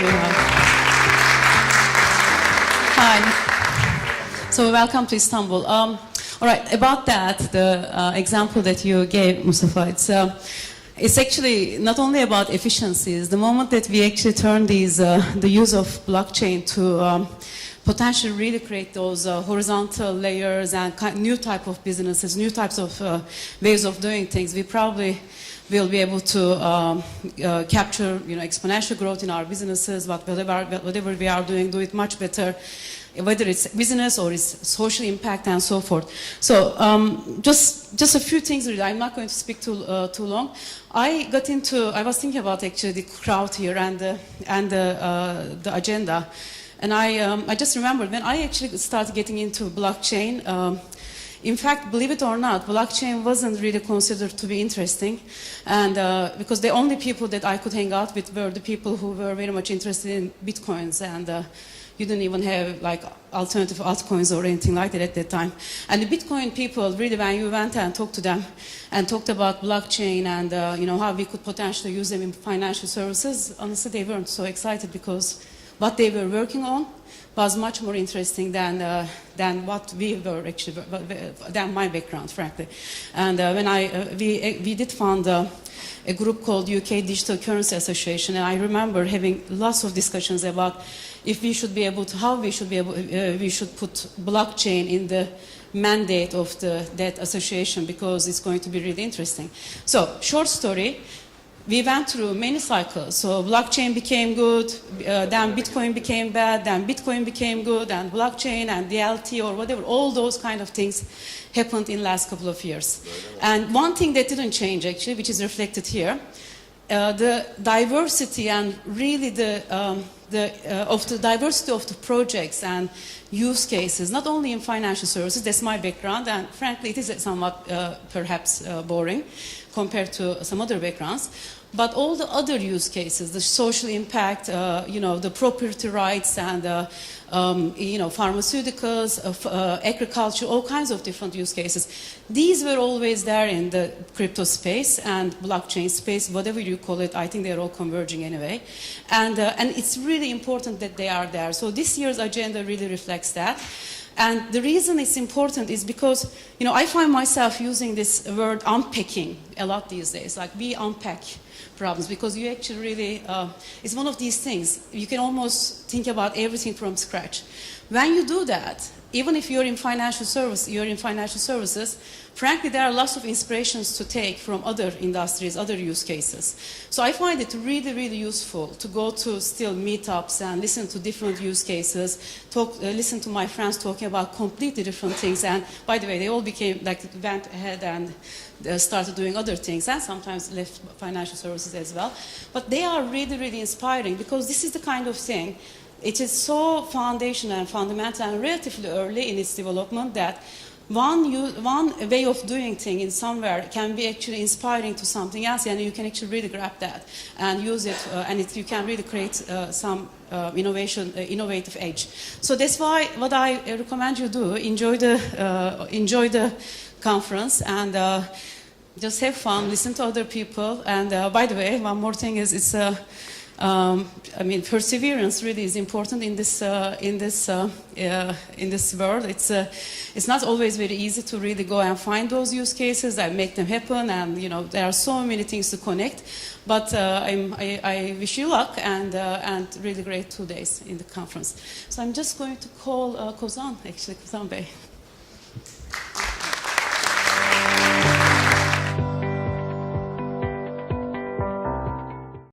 very much. Hi. So welcome to Istanbul. All right, about that, the example that you gave, Mustafa, it's actually not only about efficiencies. The moment that we actually turn these, the use of blockchain to potentially really create those horizontal layers and new type of businesses, new types of ways of doing things, we probably will be able to capture, exponential growth in our businesses. But whatever we are doing, do it much better, whether it's business or it's social impact and so forth. So just a few things. Really, I'm not going to speak too long. I was thinking about actually the crowd here and the agenda. And I just remembered when I actually started getting into blockchain, in fact, believe it or not, blockchain wasn't really considered to be interesting. And because the only people that I could hang out with were the people who were very much interested in Bitcoins. And you didn't even have like alternative altcoins or anything like that at that time. And the Bitcoin people, really, when you went and talked to them and talked about blockchain and how we could potentially use them in financial services, honestly, they weren't so excited because what they were working on was much more interesting than what we were actually, than my background, frankly. And when we did found a group called UK Digital Currency Association, and I remember having lots of discussions about if we should be able to, how we should be able, we should put blockchain in the mandate of that association because it's going to be really interesting. So, short story. We went through many cycles. So blockchain became good, then Bitcoin became bad, then Bitcoin became good, and blockchain and DLT or whatever, all those kind of things happened in the last couple of years. And one thing that didn't change actually, which is reflected here, the diversity and really of the diversity of the projects and use cases, not only in financial services, that's my background, and frankly it is somewhat perhaps boring compared to some other backgrounds, but all the other use cases, the social impact, the property rights and pharmaceuticals, agriculture, all kinds of different use cases. These were always there in the crypto space and blockchain space, whatever you call it. I think they're all converging anyway. And it's really important that they are there. So this year's agenda really reflects that. And the reason it's important is because, I find myself using this word unpacking a lot these days. Like, we unpack problems because you actually really, it's one of these things. You can almost think about everything from scratch. When you do that, even if you're in financial services, frankly, there are lots of inspirations to take from other industries, other use cases. So I find it really, really useful to go to still meetups and listen to different use cases, listen to my friends talking about completely different things. And by the way, they all went ahead and started doing other things and sometimes left financial services as well. But they are really, really inspiring because this is the kind of thing. It is so foundational and fundamental and relatively early in its development that one way of doing things in somewhere can be actually inspiring to something else, and you can actually really grab that and use it, you can really create some innovative edge. So that's why what I recommend you do: enjoy the conference and just have fun, listen to other people. And by the way, one more thing is perseverance really is important in this world. It's not always very easy to really go and find those use cases and make them happen. And there are so many things to connect. But I wish you luck and really great 2 days in the conference. So I'm just going to call Kozan Bey.